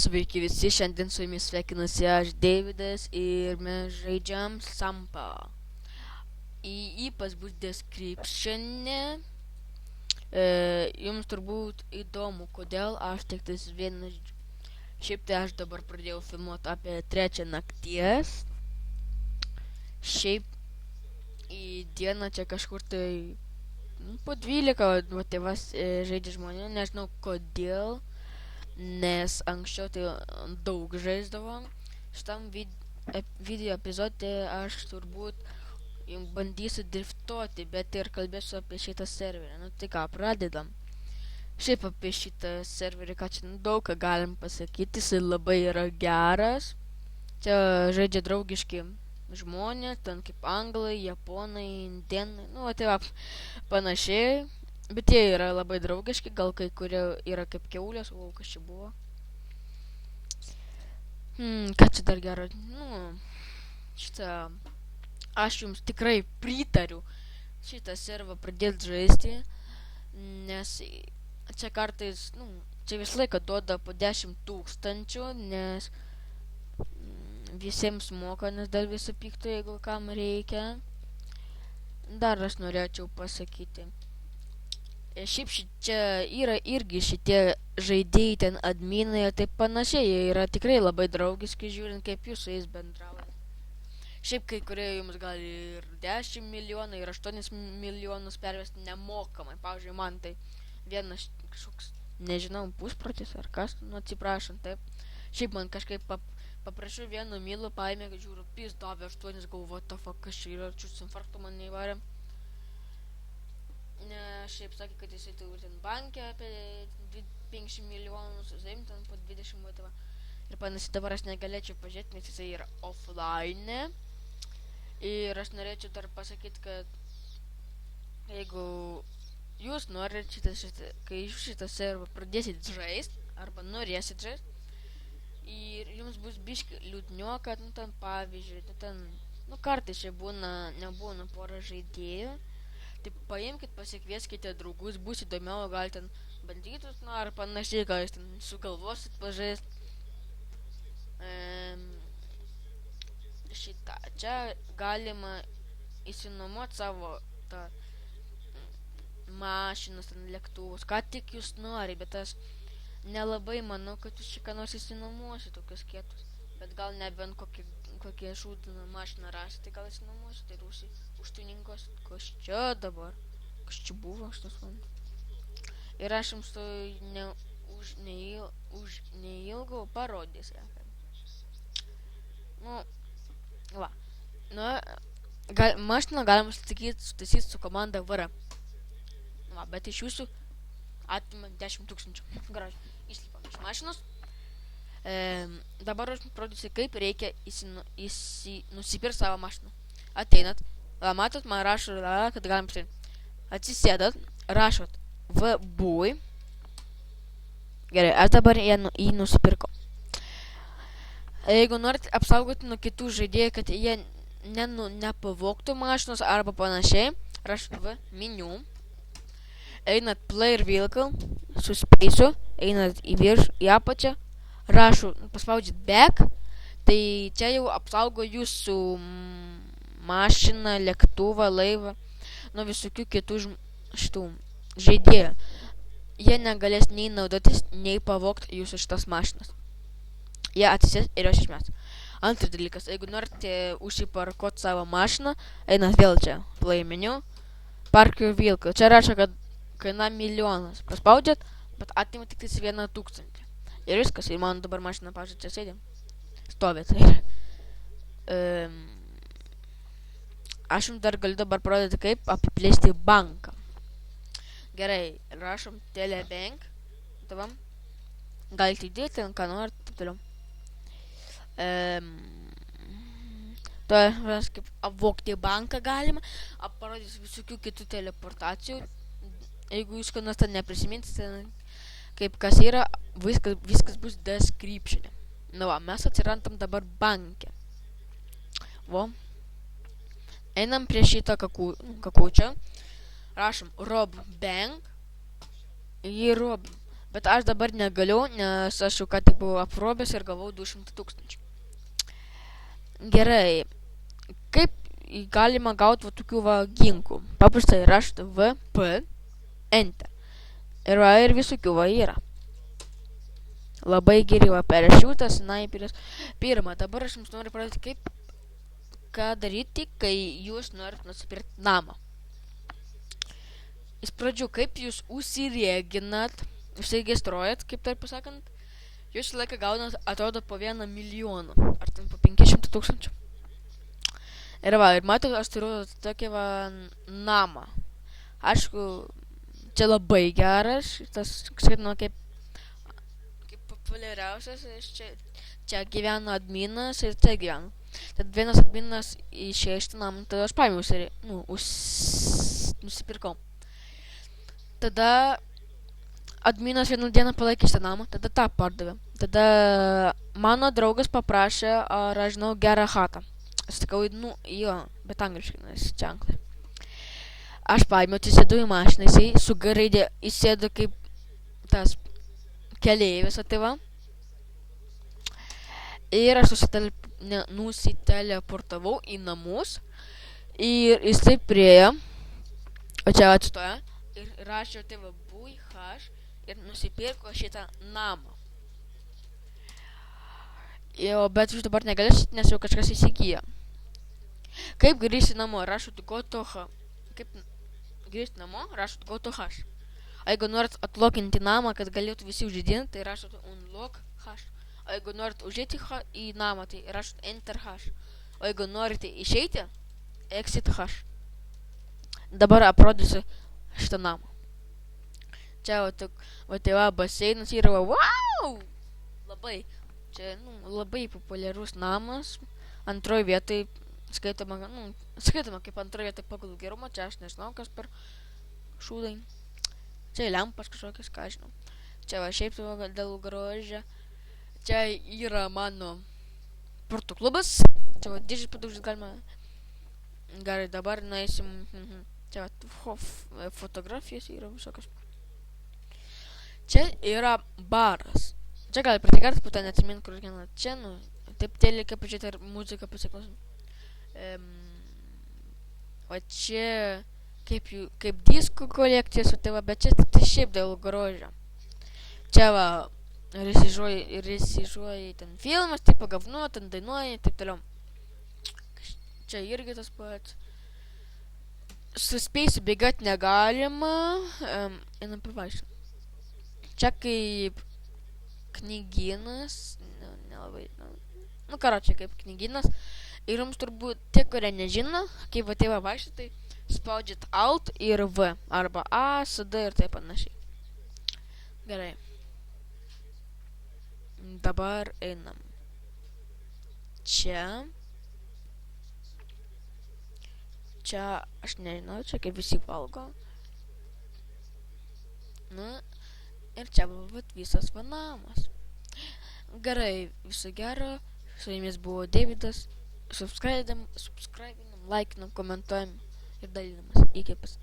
Sveiki visi, šiandien su jumis sveikinasi aš Deividas ir mes žaidžiam Sampa. Ypač bus description'e. Jums turbūt įdomu, kodėl aš tik tais vienas. Šiaip tai aš dabar pradėjau filmuoti apie 3 nakties. Šiaip į dieną čia kažkur tai po 12 tėvas žaidžia žmonių, nežinau kodėl. Nes anksčiau tai daug žaisdavom. Šitam video epizode aš turbūt bandysiu driftuoti, bet ir kalbėsiu apie šitą serverį. Nu tai ką, pradedam. Šiaip apie šitą serverį, ką čia daug ką galim pasakyti, jis labai yra geras. Čia žaidžia draugiški žmonės, ten kaip anglai, japonai, indėnai, nu tai va, panašiai. Bet jie yra labai draugiški, gal kai kurie yra kaip kiaulės, o kas čia buvo. Ką čia dar gero, šitą, aš jums tikrai pritariu šitą servą pradėti žaisti, nes čia kartais, čia visą laiką duoda po 10 000, nes visiems moka, nes dar visi piktų, jeigu kam reikia. Dar aš norėčiau pasakyti. Šiaip čia yra irgi šitie žaidėjai, ten adminai ir taip panašiai, jie yra tikrai labai draugiški, žiūrint kaip jūs su jais bendraujate. Šiaip kai kurie jums gali ir 10 milijonų, ir 8 milijonus pervesti nemokamai. Pavyzdžiui, man tai vienas kažkoks, nežinau, pusprotis ar kas, atsiprašant, taip. Šiaip man kažkaip paprašiau vienu mylu, paėmė, kad žiūriu, pis davė 8, galvoju, what the fuck, kas čia yra, čiūs infarktų man neįvarė. Šiaip sakė, kad jisai turi ten bankę apie 50 milijonų, susiim ten po 20 metų. Ir panašiai dabar aš negalėčiau pažiūrėti, nes jisai yra offline. Ir aš norėčiau dar pasakyti, kad jeigu jūs norite kai jūs šitą servą pradėsit žaist, arba norėsit žaist, ir jums bus biški liūdnioka, ten pavyzdžiui, kartais čia nebūna pora žaidėjų. Tai paimkit, pasikvieskite draugus, bus įdomiau, gal ten bandytus, ar panašiai, gal jūs ten sugalvosit pažaist. Šitą, čia galima įsinuomoti savo mašinas, ten lėktuvus, ką tik jūs nori, bet aš nelabai manau, kad jūs čia ką nors įsinuomosit tokius kietus. Bet gal nebent kokie šūdiną mašiną rasite, gal įsinuomosit ir užtuninkos, kas čia dabar, kas čia buvo, aš nesuprantu. Ir aš jums už neilgo parodysiu. Mašiną galima sutaisyti su komanda VR. Bet iš jūsų atima 10 000. Gražiai, išlipam iš mašinos. Dabar aš parodysiu, kaip reikia nusipirkti savo mašiną. Ateinat, matot, man rašo, kad galim pasirinkti. Atsisėdat, rašot VBUI. Gerai, aš dabar jį nusipirkau. Jeigu norit apsaugoti nuo kitų žaidėjų, kad jie nepavogtų mašinos arba panašiai, rašot V meniu. Einat player vehicle su space'u, einat į viršų, į apačią, paspaudžiat back, tai čia jau apsaugo jūsų mašiną, lėktuvą, laivą nuo visokių kitų šitų žaidėjų. Jie negalės nei naudotis, nei pavogti jūsų šitas mašinas. Jie atsisės ir jos išmes. Antras dalykas, jeigu norite užsiparkuoti savo mašiną, einat vėl čia, play meniu, park your vehicle. Čia rašo, kad kaina milijonas. Paspaudžiat, bet atima tik 1 000. Ir viskas, ir man dabar mašina, pavyzdžiui, čia sėdė. Stovė, tai. Aš jums dar galiu dabar parodyti, kaip apiplėsti banką. Gerai, rašom telebank. Tavam. Galite įdėti, ką norit, taip toliau. Kaip apvogti banką galima. Parodys visokių kitų teleportacijų. Jeigu jūs ką nors ten neprisiminti, kaip kas yra, viskas bus description'e. Mes atsirandam dabar banke. Einam prie šitą kakučio. Rašom rob bank. Jį rob. Bet aš dabar negaliu, nes aš jau ką tik buvau aprobęs ir gavau 200 000. Gerai. Kaip galima gauti va tokių va ginklų? Paprastai rašti VP, Enter. Ir visokių va yra. Labai geri va parašiutas, sniperis. Pirma, dabar aš jums noriu parodyti, ką daryti, kai jūs norit nusipirkti namą. Iš pradžių, kaip jūs užsiregistruojat, kaip taip pasakant, jūs laiką gaunat, atrodo, po 1 milijoną, ar ten po 500 000. Ir matot, aš turiu tokį va namą. Aišku, čia labai geras, tas skaitama kaip populiariausias, čia gyvena adminas ir čia gyvena. Tad vienas adminas išėjo iš namą, tada aš paėmiau ir nusipirkau. Tada adminas vieną dieną palaikė šitą namą, tada tą pardavė. Tada mano draugas paprašė, ar aš žinau gerą chatą. Aš sakau, jo, bet angliškai, nes čia anglai. Aš paėmiau, įsėdu į mašiną, jisai sugraidė, įsėdo kaip tas keleivis atėva. Ir aš nusiteleportavau į namus. Ir jisai priejo, o čia atstoja, ir rašė tėvą BUIH ir nusipirko šitą namą. Bet aš dabar negalėsiu, nes jau kažkas įsigijo. Kaip grįžti namo, rašot GoToH. Kaip grįžti namo, rašot GoToH. Jeigu norit atloginti namą, kad galėtų visi užžaidinti, tai rašot unlock hash. O jeigu norit užėti į namą, tai rašot enter hash. O jeigu norite išeiti, exit hash. Dabar aprodysiu šitą namą. Čia va baseinas yra, wow! Labai. Čia labai populiarus namas. Antroji vietai skaitoma kaip antroji vietai pagal gerumą. Čia aš nežinau, kas per šūdai. Čia lempas kažkokias, ką žinau. Čia va šiaip dėl grožio. Čia yra mano sporto klubas. Čia va didžiai padaužyti galima. Gerai, dabar nueisim. Čia va fotografijas yra visokios. Čia yra baras. Čia gali pratikart, po ten atsimint, kur kiekvieną čia, taip teliką pažiūrėti ir muziką pasiklausom. O čia kaip diskų kolekcija su tėva, bet čia tai šiaip dėl grožio. Čia va režisuoji ten filmas, taip pagavnu, ten dainuoji, taip toliau. Čia irgi tas pats. Suspėsiu bėgati negalima. Einam pavaikščioti. Čia kaip knygynas, nelabai, karočią kaip knygynas. Ir jums turbūt tie, kurie nežino, kaip va tėva vaikščioti, tai spaudžiat Alt ir V, arba A, S, D ir taip panašiai. Gerai. Dabar einam. Čia aš nežinau, čia kaip visi valgo. Ir čia buvo visas va namas. Gerai, viso gero. Su jumis buvo Davidas. Subscribinam, laikinam, komentuojam ir dalinamas. Iki pas.